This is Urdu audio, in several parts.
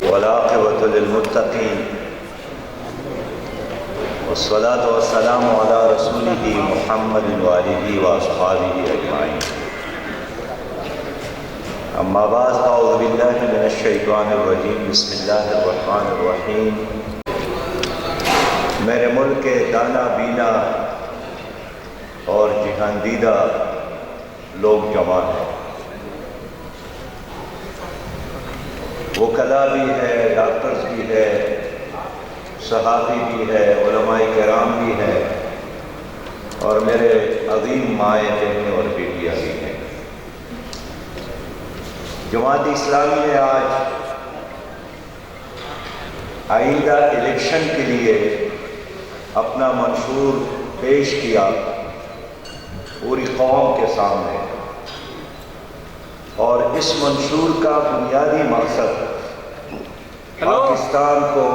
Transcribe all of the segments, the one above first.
والعاقبۃ للمتقین والصلاة والسلام علی رسولہ محمد وآلہ واصحابہ اجمعین۔ اما بعد اعوذ باللہ من الشیطان الرجیم، بسم اللہ الرحمن الرحیم۔ میرے ملک کے دانا بینا اور جہاندیدہ لوگ جمع ہیں، وکلاء بھی ہے، ڈاکٹرز بھی ہے، صحافی بھی ہے، علماء کرام بھی ہے، اور میرے عظیم مائیں بہنیں اور بیٹیاں بھی ہیں۔ جماعت اسلامی نے آج آئندہ الیکشن کے لیے اپنا منشور پیش کیا پوری قوم کے سامنے، اور اس منشور کا بنیادی مقصد پاکستان کو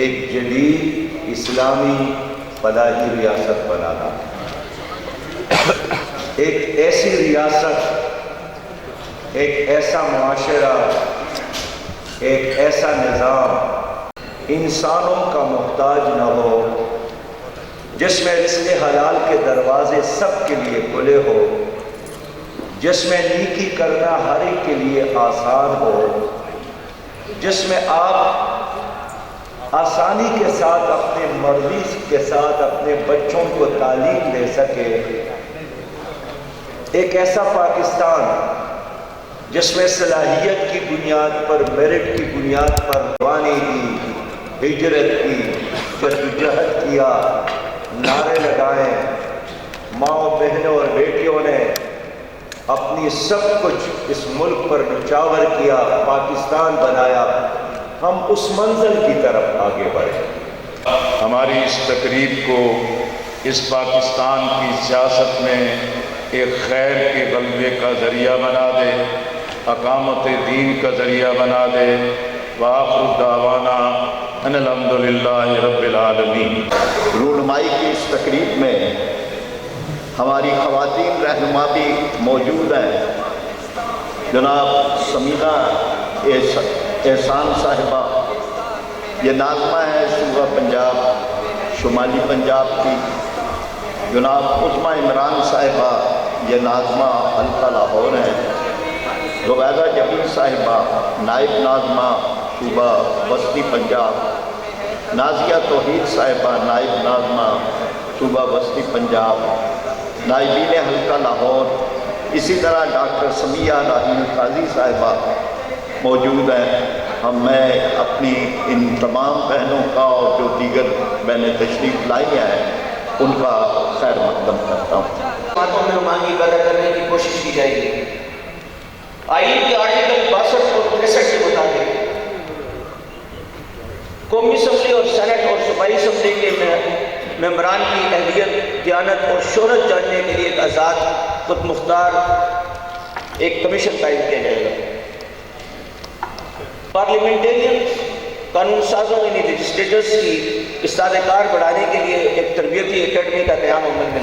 ایک جدید اسلامی فلاحی ریاست بنانا، ایک ایسی ریاست، ایک ایسا معاشرہ، ایک ایسا نظام انسانوں کا محتاج نہ ہو، جس میں رزق حلال کے دروازے سب کے لیے کھلے ہو، جس میں نیکی کرنا ہر ایک کے لیے آسان ہو، جس میں آپ آسانی کے ساتھ اپنے مرضی کے ساتھ اپنے بچوں کو تعلیم دے سکے، ایک ایسا پاکستان جس میں صلاحیت کی بنیاد پر، میرٹ کی بنیاد پر جوانی کی، ہجرت کی، جدوجہد کیا، نعرے لگائیں، ماؤں بہنوں اور بیٹیوں نے اپنی سب کچھ اس ملک پر نچاور کیا، پاکستان بنایا، ہم اس منزل کی طرف آگے بڑھیں۔ ہماری اس تقریب کو اس پاکستان کی سیاست میں ایک خیر کے غلبے کا ذریعہ بنا دے، اقامت دین کا ذریعہ بنا دے۔ وآخر دعوانا ان الحمدللہ رب العالمین۔ رونمائی کی اس تقریب میں ہماری خواتین رہنما بھی موجود ہیں، جناب سمینا احسان صاحبہ، یہ ناظمہ ہے صوبہ پنجاب شمالی پنجاب کی، جناب عظمیٰ عمران صاحبہ، یہ ناظمہ حلقہ لاہور ہیں، زبیدہ جمیل صاحبہ نائب ناظمہ صوبہ وسطی پنجاب، نازیہ توحید صاحبہ نائب ناظمہ صوبہ وسطی پنجاب، نائبین حلقہ لاہور، اسی طرح ڈاکٹر سمیہ راہیل قاضی صاحبہ موجود ہیں۔ میں اپنی ان تمام بہنوں کا اور جو دیگر بہنیں تشریف لائی ہیں ان کا خیر مقدم کرتا ہوں۔ باتوں میں مانگی پیدا کرنے کی کوشش کی جائے گی۔ آئین کے آرٹیکل 62 اور 63 کے مطابق قومی اسمبلی اور سینٹ اور صوبائی اسمبلی کے ممبران کی اہلیت، دیانت اور شہرت جاننے کے لیے ایک آزاد خود مختار ایک کمیشن قائم کیا جائے گا۔ پارلیمنٹیرین قانون سازوں یعنی لیجسلیٹرز کی استعداد کار بڑھانے کے لیے ایک تربیتی اکیڈمی کا قیام عمل میں